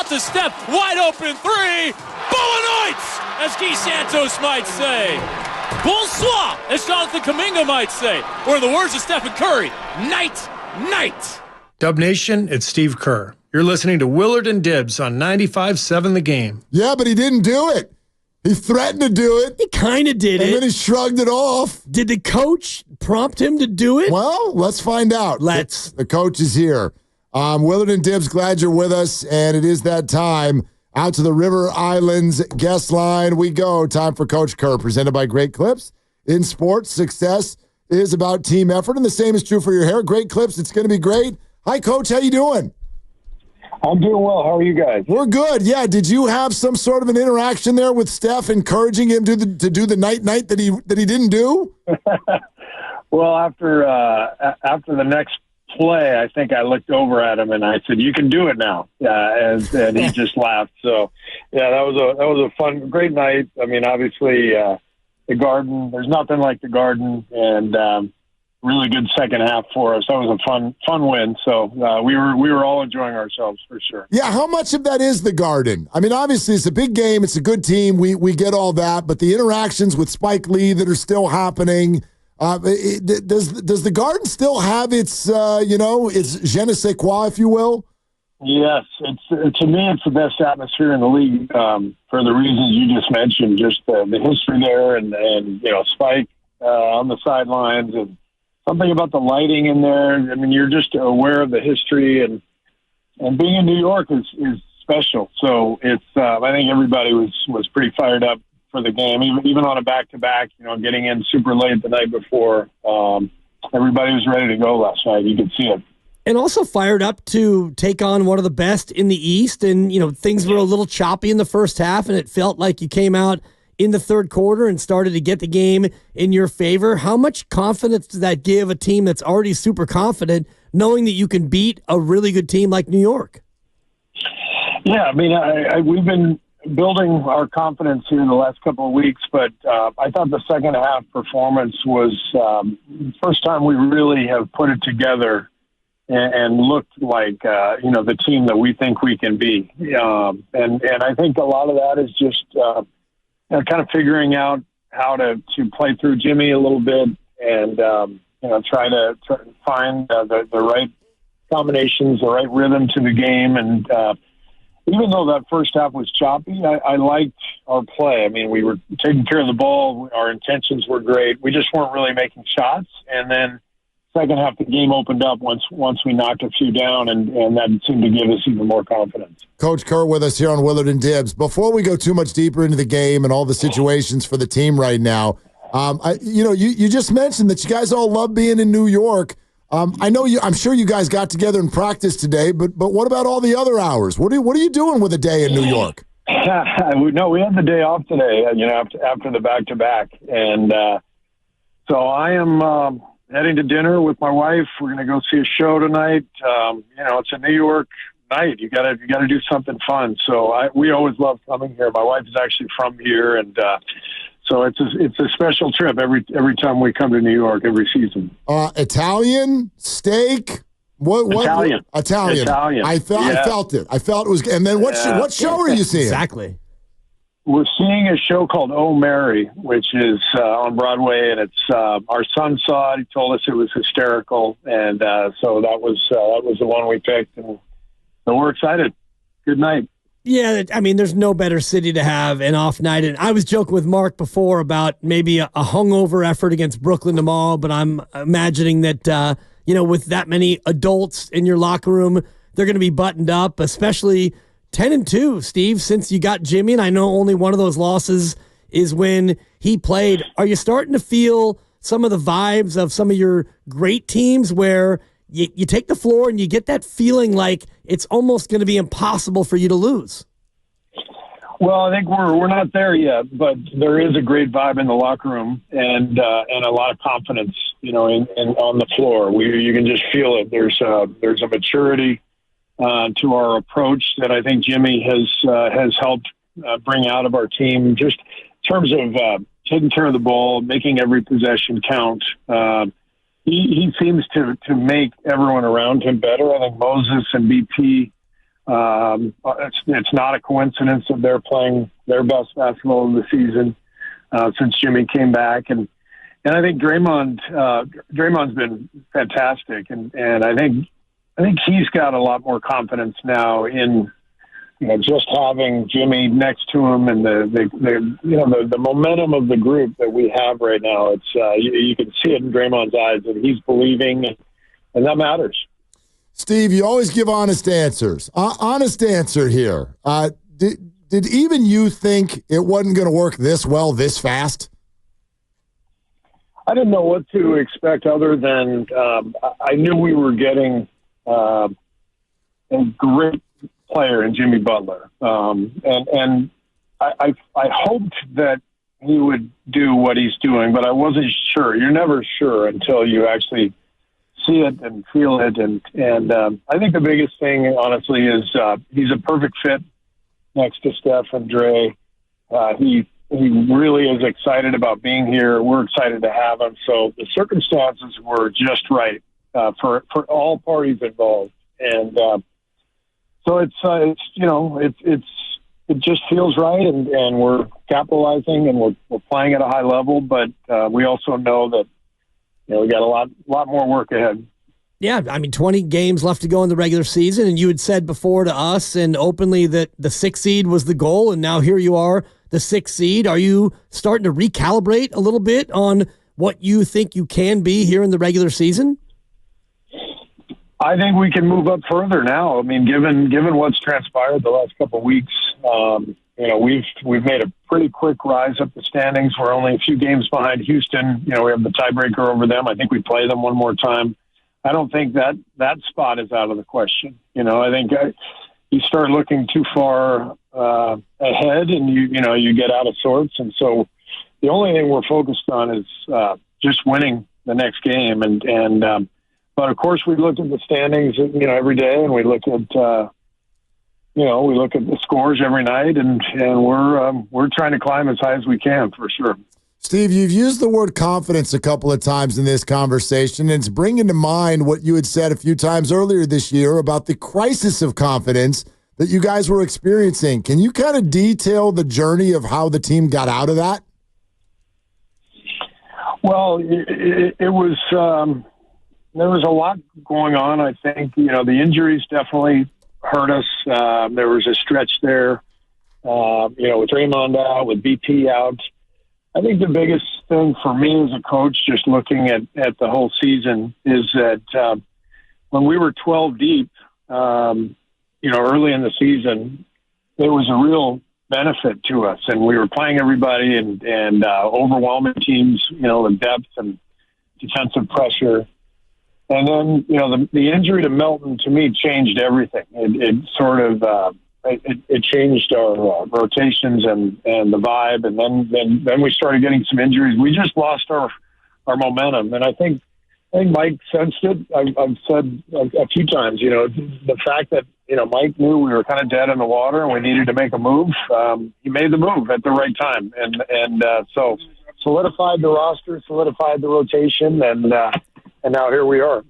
off to Steph. Wide open three. Bullinoids, as Guy Santos might say. Bonsoir, as Jonathan Kuminga might say. Or in the words of Stephen Curry, night, night. Dub Nation, it's Steve Kerr. You're listening to Willard and Dibs on 95.7 The Game. Yeah, but he didn't do it. He threatened to do it. He kind of did And then he shrugged it off. Did the coach prompt him to do it? Well, let's find out. Let's. The coach is here. Willard and Dibs, glad you're with us. And it is that time. Out to the River Islands guest line we go. Time for Coach Kerr, presented by Great Clips. In sports, success is about team effort, and the same is true for your hair. Great Clips, it's going to be great. Hi, Coach. How you doing? I'm doing well. How are you guys? We're good. Yeah. Did you have some sort of an interaction there with Steph, encouraging him to do the night that he didn't do? Well, after the next play, I think I looked over at him and I said, "You can do it now." And he just laughed. So, yeah, that was a fun, great night. I mean, obviously, the Garden. There's nothing like the Garden, and really good second half for us. That was a fun win. So we were all enjoying ourselves for sure. Yeah, how much of that is the Garden? I mean, obviously it's a big game. It's a good team. We get all that, but the interactions with Spike Lee that are still happening. Does the Garden still have its its je ne sais quoi, if you will? Yes, to me it's the best atmosphere in the league for the reasons you just mentioned. Just the history there, and Spike on the sidelines, and something about the lighting in there. I mean, you're just aware of the history, and being in New York is special. So it's I think everybody was pretty fired up for the game, even on a back-to-back, getting in super late the night before. Everybody was ready to go last night. You could see it. And also fired up to take on one of the best in the East. And, things were a little choppy in the first half, and it felt like you came out in the third quarter and started to get the game in your favor. How much confidence does that give a team that's already super confident, knowing that you can beat a really good team like New York? Yeah, I mean, we've been building our confidence here in the last couple of weeks, but I thought the second half performance was first time we really have put it together and looked like the team that we think we can be. And I think a lot of that is just kind of figuring out how to play through Jimmy a little bit, and try to find the right combinations, the right rhythm to the game. And even though that first half was choppy, I liked our play. I mean, we were taking care of the ball. Our intentions were great. We just weren't really making shots. And then second half, the game opened up once we knocked a few down, and that seemed to give us even more confidence. Coach Kerr with us here on Willard and Dibs. Before we go too much deeper into the game and all the situations for the team right now, you just mentioned that you guys all love being in New York. I'm sure you guys got together and practiced today, but what about all the other hours? What are you doing with a day in New York? No, we had the day off today, after the back-to-back. And so I am heading to dinner with my wife. We're going to go see a show tonight. It's a New York night. You got to do something fun. So we always love coming here. My wife is actually from here, and so it's a special trip every time we come to New York every season. Italian steak. What Italian? Italian. I felt it. I felt it was. And then what show are you seeing? Exactly. We're seeing a show called Oh Mary, which is on Broadway, and it's our son saw it. He told us it was hysterical, and so that was the one we picked, and so we're excited. Good night. Yeah, I mean, there's no better city to have an off night. And I was joking with Mark before about maybe a hungover effort against Brooklyn tomorrow, but I'm imagining that, with that many adults in your locker room, they're going to be buttoned up, especially 10-2, Steve, since you got Jimmy. And I know only one of those losses is when he played. Are you starting to feel some of the vibes of some of your great teams where you take the floor and you get that feeling like it's almost going to be impossible for you to lose? Well, I think we're not there yet, but there is a great vibe in the locker room and a lot of confidence, in on the floor. You can just feel it. There's a maturity to our approach that I think Jimmy has helped bring out of our team, just in terms of taking care of the ball, making every possession count. He seems to make everyone around him better. I think Moses and BP It's not a coincidence that they're playing their best basketball of the season since Jimmy came back, and I think Draymond's been fantastic, and I think he's got a lot more confidence now in just having Jimmy next to him, and the momentum of the group that we have right now. It's you can see it in Draymond's eyes, and he's believing, and that matters. Steve, you always give honest answers. Honest answer here. Did even you think it wasn't going to work this well, this fast? I didn't know what to expect other than I knew we were getting a great player in Jimmy Butler. And I hoped that he would do what he's doing, but I wasn't sure. You're never sure until you actually see it and feel it. And I think the biggest thing, honestly, is he's a perfect fit next to Steph and Dre. He really is excited about being here. We're excited to have him. So the circumstances were just right for all parties involved. And so it just feels right, and we're capitalizing, and we're playing at a high level. But we also know that we got a lot more work ahead. Yeah, 20 games left to go in the regular season, and you had said before to us and openly that the 6th seed was the goal, and now here you are, the 6th seed. Are you starting to recalibrate a little bit on what you think you can be here in the regular season? I think we can move up further now. Given what's transpired the last couple of weeks, we've made a pretty quick rise up the standings. We're only a few games behind Houston. We have the tiebreaker over them. I think we play them one more time. I don't think that spot is out of the question. I think you start looking too far ahead, and you get out of sorts. And so the only thing we're focused on is just winning the next game. But of course, we look at the standings, every day, and we look at the scores every night, and we're trying to climb as high as we can, for sure. Steve, you've used the word confidence a couple of times in this conversation, and it's bringing to mind what you had said a few times earlier this year about the crisis of confidence that you guys were experiencing. Can you kind of detail the journey of how the team got out of that? Well, it was there was a lot going on. I think the injuries definitely hurt us. There was a stretch there, with Draymond out, with BP out. I think the biggest thing for me as a coach, just looking at the whole season, is that when we were 12 deep, early in the season, there was a real benefit to us, and we were playing everybody and overwhelming teams, the depth and defensive pressure. And then, the injury to Melton, to me, changed everything. It sort of it changed our rotations and the vibe. And then we started getting some injuries. We just lost our momentum. And I think Mike sensed it. I've said a few times, the fact that, Mike knew we were kind of dead in the water and we needed to make a move. He made the move at the right time. And so solidified the roster, solidified the rotation, and now here we are.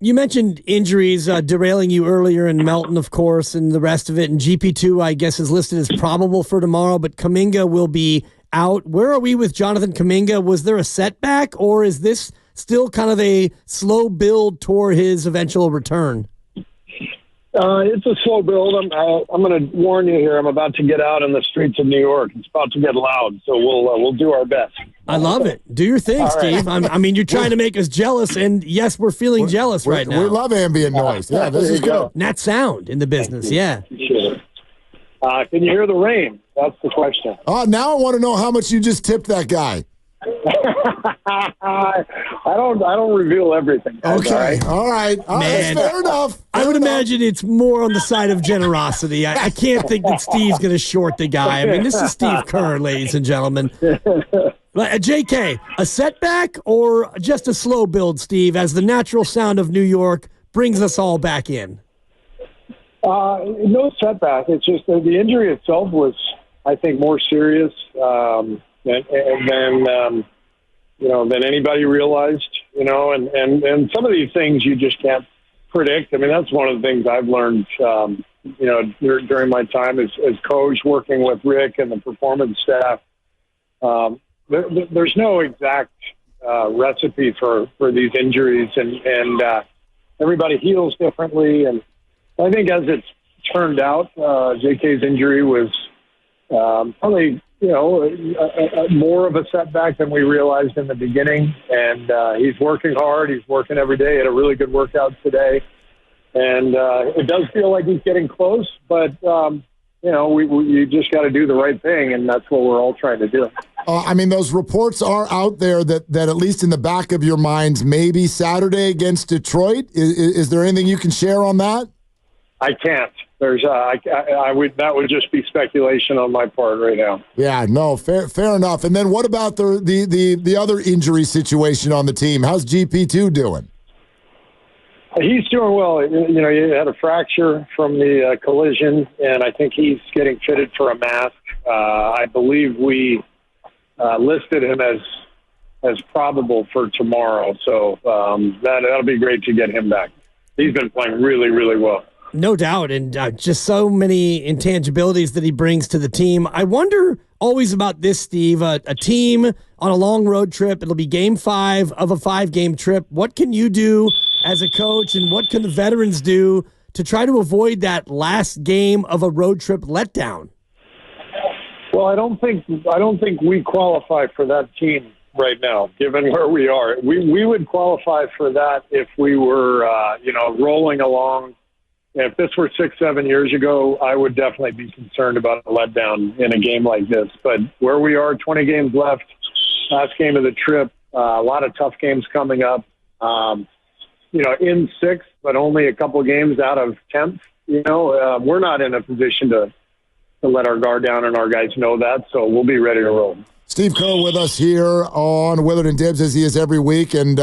You mentioned injuries derailing you earlier, and Melton, of course, and the rest of it. And GP2, I guess, is listed as probable for tomorrow, but Kuminga will be out. Where are we with Jonathan Kuminga? Was there a setback, or is this still kind of a slow build toward his eventual return? It's a slow build. I'm going to warn you here. I'm about to get out in the streets of New York. It's about to get loud, so we'll do our best. I love it. Do your thing, all Steve. Right. You're trying to make us jealous, and yes, we're feeling jealous right now. We love ambient noise. Yeah, this is good. Not sound in the business, yeah. Sure. Can you hear the rain? That's the question. Oh, now I want to know how much you just tipped that guy. I don't reveal everything. Okay. All right. Man, fair enough. I would imagine it's more on the side of generosity. I can't think that Steve's going to short the guy. This is Steve Kerr, ladies and gentlemen. JK, a setback or just a slow build, Steve, as the natural sound of New York brings us all back in? No setback. It's just the injury itself was, I think, more serious than anybody realized, and some of these things you just can't predict. That's one of the things I've learned, during my time as coach, working with Rick and the performance staff. There's no exact recipe for these injuries, and everybody heals differently. And I think as it's turned out, JK's injury was probably more of a setback than we realized in the beginning. And he's working hard. He's working every day. Had a really good workout today, and it does feel like he's getting close. But you just got to do the right thing, and that's what we're all trying to do. Those reports are out there that at least in the back of your minds, maybe Saturday against Detroit. Is there anything you can share on that? I can't. There's that would just be speculation on my part right now. Yeah, no, fair enough. And then what about the other injury situation on the team? How's GP2 doing? He's doing well. He had a fracture from the collision, and I think he's getting fitted for a mask. I believe we listed him as probable for tomorrow, so that'll be great to get him back. He's been playing really, really well. No doubt, and just so many intangibilities that he brings to the team. I wonder always about this, Steve, a team on a long road trip. It'll be game 5 of a 5-game trip. What can you do as a coach, and what can the veterans do to try to avoid that last game of a road trip letdown? Well, I don't think we qualify for that team right now, given where we are. We would qualify for that if we were, rolling along. If this were 6-7 years ago, I would definitely be concerned about a letdown in a game like this. But where we are, 20 games left, last game of the trip, a lot of tough games coming up. In 6th, but only a couple games out of 10th. We're not in a position to let our guard down, and our guys know that, so we'll be ready to roll. Steve Kerr with us here on Willard and Dibs, as he is every week, and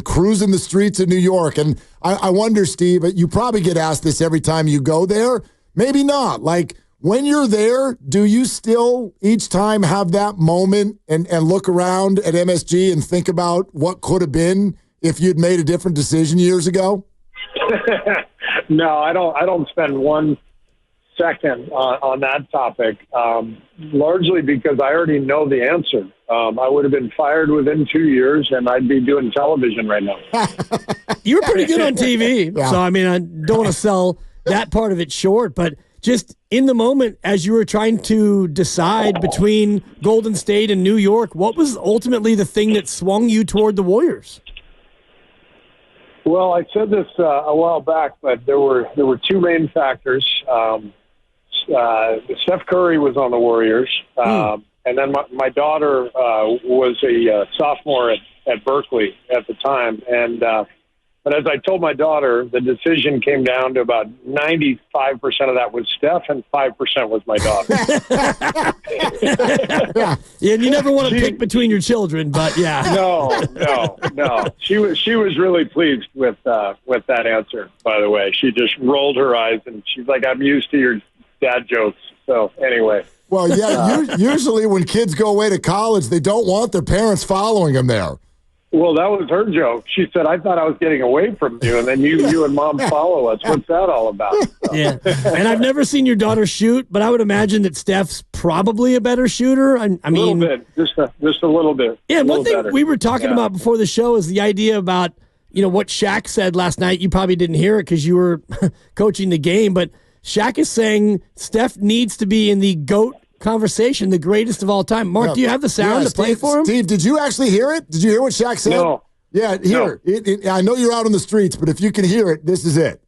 cruising the streets of New York. And I wonder, Steve, you probably get asked this every time you go there. Maybe not. Like, when you're there, do you still each time have that moment and look around at MSG and think about what could have been if you'd made a different decision years ago? No, I don't spend 1 second on that topic, largely because I already know the answer. I would have been fired within 2 years, and I'd be doing television right now. You were pretty good on TV, yeah. So, I don't want to sell that part of it short, but just in the moment, as you were trying to decide between Golden State and New York, what was ultimately the thing that swung you toward the Warriors? Well, I said this a while back, but there were 2 main factors. Steph Curry was on the Warriors, and then my daughter was a sophomore at Berkeley at the time. And but as I told my daughter, the decision came down to about 95% of that was Steph, and 5% was my daughter. Yeah, and you never want to pick between your children, but yeah. No. She was really pleased with that answer. By the way, she just rolled her eyes and she's like, "I'm used to your dad jokes." So anyway. Well, yeah. Usually when kids go away to college, they don't want their parents following them there. Well, that was her joke. She said, "I thought I was getting away from you, and then you and Mom follow us. What's that all about?" So. Yeah, and I've never seen your daughter shoot, but I would imagine that Steph's probably a better shooter. I mean, a little bit, just a little bit. Yeah, one thing we were talking about before the show is the idea about what Shaq said last night. You probably didn't hear it because you were coaching the game, but Shaq is saying Steph needs to be in the GOAT conversation, the greatest of all time. Mark, do you have the sound to play for him? Steve, did you actually hear it? Did you hear what Shaq said? No. Yeah, here. No. I know you're out on the streets, but if you can hear it, this is it.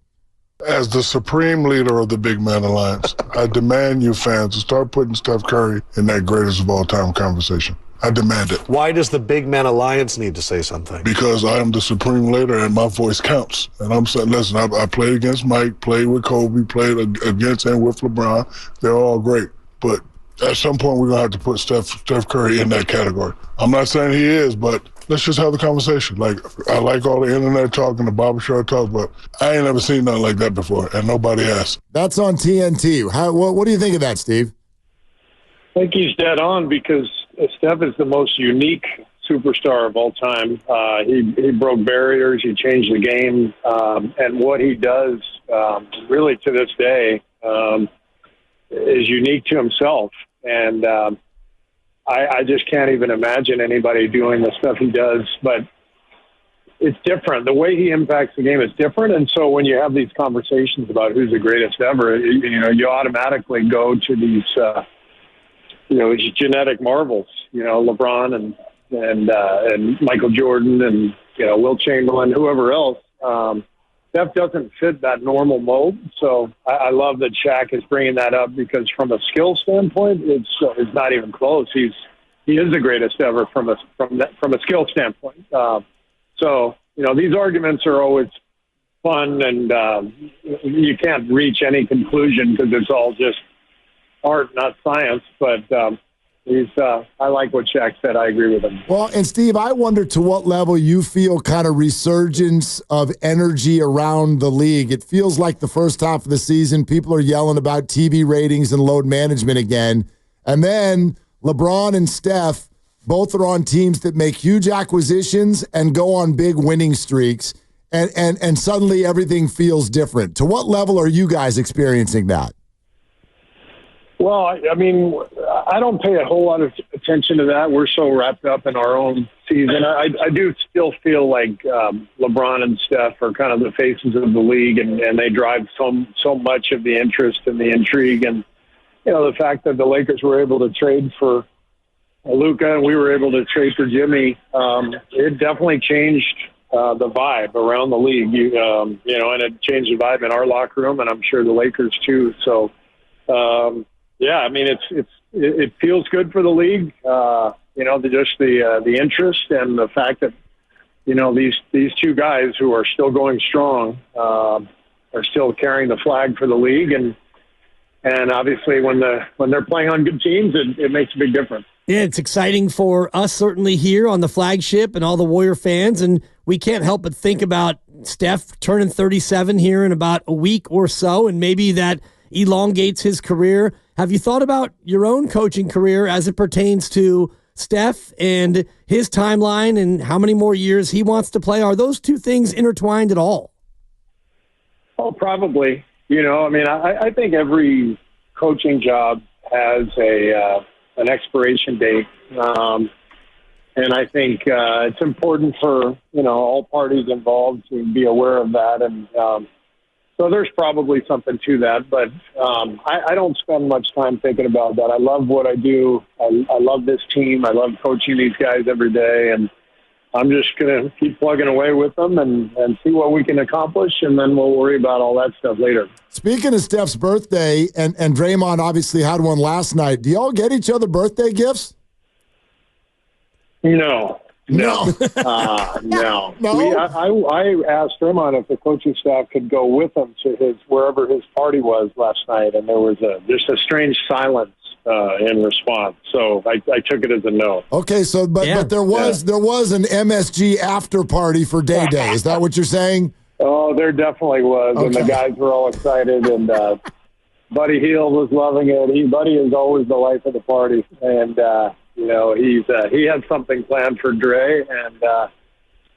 As the supreme leader of the Big Man Alliance, I demand you fans to start putting Steph Curry in that greatest of all time conversation. I demand it. Why does the Big Man Alliance need to say something? Because I am the supreme leader and my voice counts. And I'm saying, listen, I played against Mike, played with Kobe, played against and with LeBron. They're all great. But at some point, we're going to have to put Steph Curry in that category. I'm not saying he is, but let's just have the conversation. Like, I like all the internet talk and the barbershop talk, but I ain't never seen nothing like that before, and nobody has. That's on TNT. What do you think of that, Steve? I think he's dead on because Steph is the most unique superstar of all time. He broke barriers. He changed the game. And what he does really to this day, is unique to himself. And I just can't even imagine anybody doing the stuff he does. But it's different. The way he impacts the game is different. And so when you have these conversations about who's the greatest ever, you automatically go to these, these genetic marvels, LeBron and Michael Jordan and, Will Chamberlain, whoever else. Steph doesn't fit that normal mold. So I love that Shaq is bringing that up, because from a skill standpoint, it's not even close. He is the greatest ever from a skill standpoint. So, these arguments are always fun, and you can't reach any conclusion because it's all just art, not science. But I like what Shaq said. I agree with him. Well, and Steve, I wonder to what level you feel kind of resurgence of energy around the league. It feels like the first half of the season, people are yelling about TV ratings and load management again. And then LeBron and Steph both are on teams that make huge acquisitions and go on big winning streaks, and suddenly everything feels different. To what level are you guys experiencing that? Well, I don't pay a whole lot of attention to that. We're so wrapped up in our own season. I do still feel like LeBron and Steph are kind of the faces of the league, and they drive so much of the interest and the intrigue. And, the fact that the Lakers were able to trade for Luka and we were able to trade for Jimmy, it definitely changed the vibe around the league. And it changed the vibe in our locker room, and I'm sure the Lakers too. So, it feels good for the league. Just the interest and the fact that these two guys who are still going strong are still carrying the flag for the league, and obviously when they're playing on good teams, it makes a big difference. Yeah, it's exciting for us certainly here on the flagship and all the Warrior fans, and we can't help but think about Steph turning 37 here in about a week or so, and maybe that elongates his career. Have you thought about your own coaching career as it pertains to Steph and his timeline and how many more years he wants to play? Are those two things intertwined at all? Oh, probably. I think every coaching job has an expiration date. And I think it's important for, all parties involved to be aware of that. And so there's probably something to that. But I don't spend much time thinking about that. I love what I do. I love this team. I love coaching these guys every day. And I'm just going to keep plugging away with them and see what we can accomplish, and then we'll worry about all that stuff later. Speaking of Steph's birthday, and Draymond obviously had one last night, do y'all get each other birthday gifts? No. No. I asked Draymond if the coaching staff could go with him to wherever his party was last night, and there was just a strange silence in response. So I took it as a no. Okay, so but there was an MSG after party for Day Day. Is that what you're saying? Oh, there definitely was, okay. And the guys were all excited, and Buddy Hield was loving it. Buddy is always the life of the party, and he had something planned for Dre, and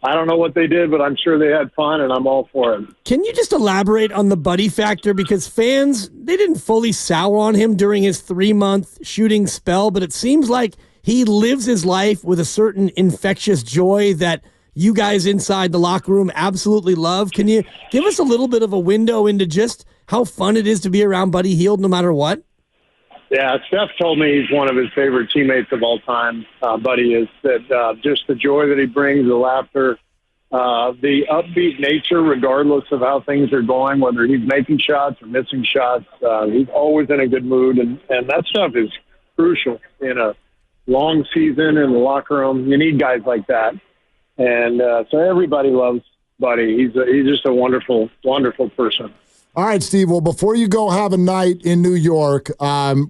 I don't know what they did, but I'm sure they had fun, and I'm all for it. Can you just elaborate on the Buddy factor? Because fans, they didn't fully sour on him during his 3-month shooting spell, but it seems like he lives his life with a certain infectious joy that you guys inside the locker room absolutely love. Can you give us a little bit of a window into just how fun it is to be around Buddy Hield no matter what? Yeah, Steph told me he's one of his favorite teammates of all time. Buddy is that just the joy that he brings, the laughter, the upbeat nature, regardless of how things are going, whether he's making shots or missing shots, he's always in a good mood, and that stuff is crucial in a long season in the locker room. You need guys like that, and so everybody loves Buddy. He's just a wonderful, wonderful person. All right, Steve. Well, before you go have a night in New York,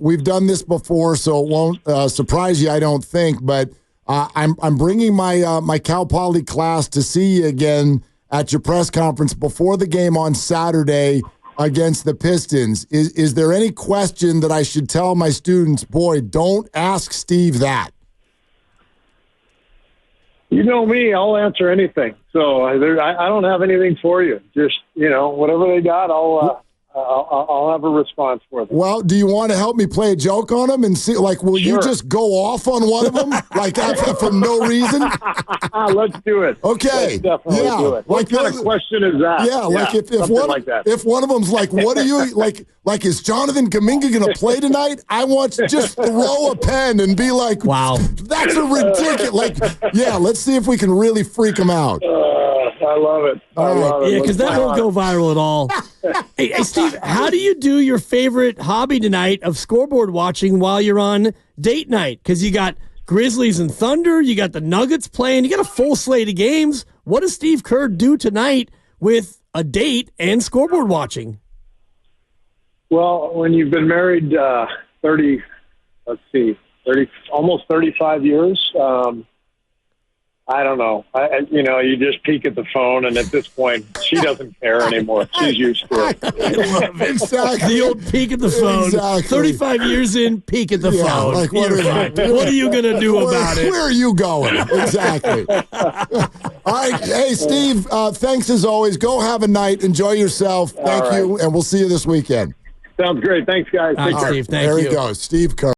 we've done this before, so it won't surprise you, I don't think. But I'm bringing my Cal Poly class to see you again at your press conference before the game on Saturday against the Pistons. Is there any question that I should tell my students, boy, don't ask Steve that? You know me, I'll answer anything. So I don't have anything for you. Just, whatever they got, I'll have a response for them. Well, do you want to help me play a joke on them and see? Like, will you just go off on one of them, like for no reason? Let's do it. Okay. Let's definitely do it. What kind of question is that? Yeah, like if one of them's like, what are you like? Is Jonathan Kuminga going to play tonight? I want to just throw a pen and be like, wow, that's a ridiculous. Like, yeah, let's see if we can really freak him out. I love it. I love it. Yeah, because that won't go viral at all. Hey, Steve, how do you do your favorite hobby tonight of scoreboard watching while you're on date night? Because you got Grizzlies and Thunder, you got the Nuggets playing, you got a full slate of games. What does Steve Kerr do tonight with a date and scoreboard watching? Well, when you've been married 30, almost 35 years, I don't know. You just peek at the phone, and at this point, she doesn't care anymore. She's used to it. I love it. Exactly. The old peek at the phone. Exactly. 35 years in, peek at the phone. Like, what are you going to do about it? Where are you going? Exactly. All right. Hey, Steve, thanks as always. Go have a night. Enjoy yourself. Thank you, and we'll see you this weekend. Sounds great. Thanks, guys. Take care. Steve, thank you. There he goes, Steve Kerr.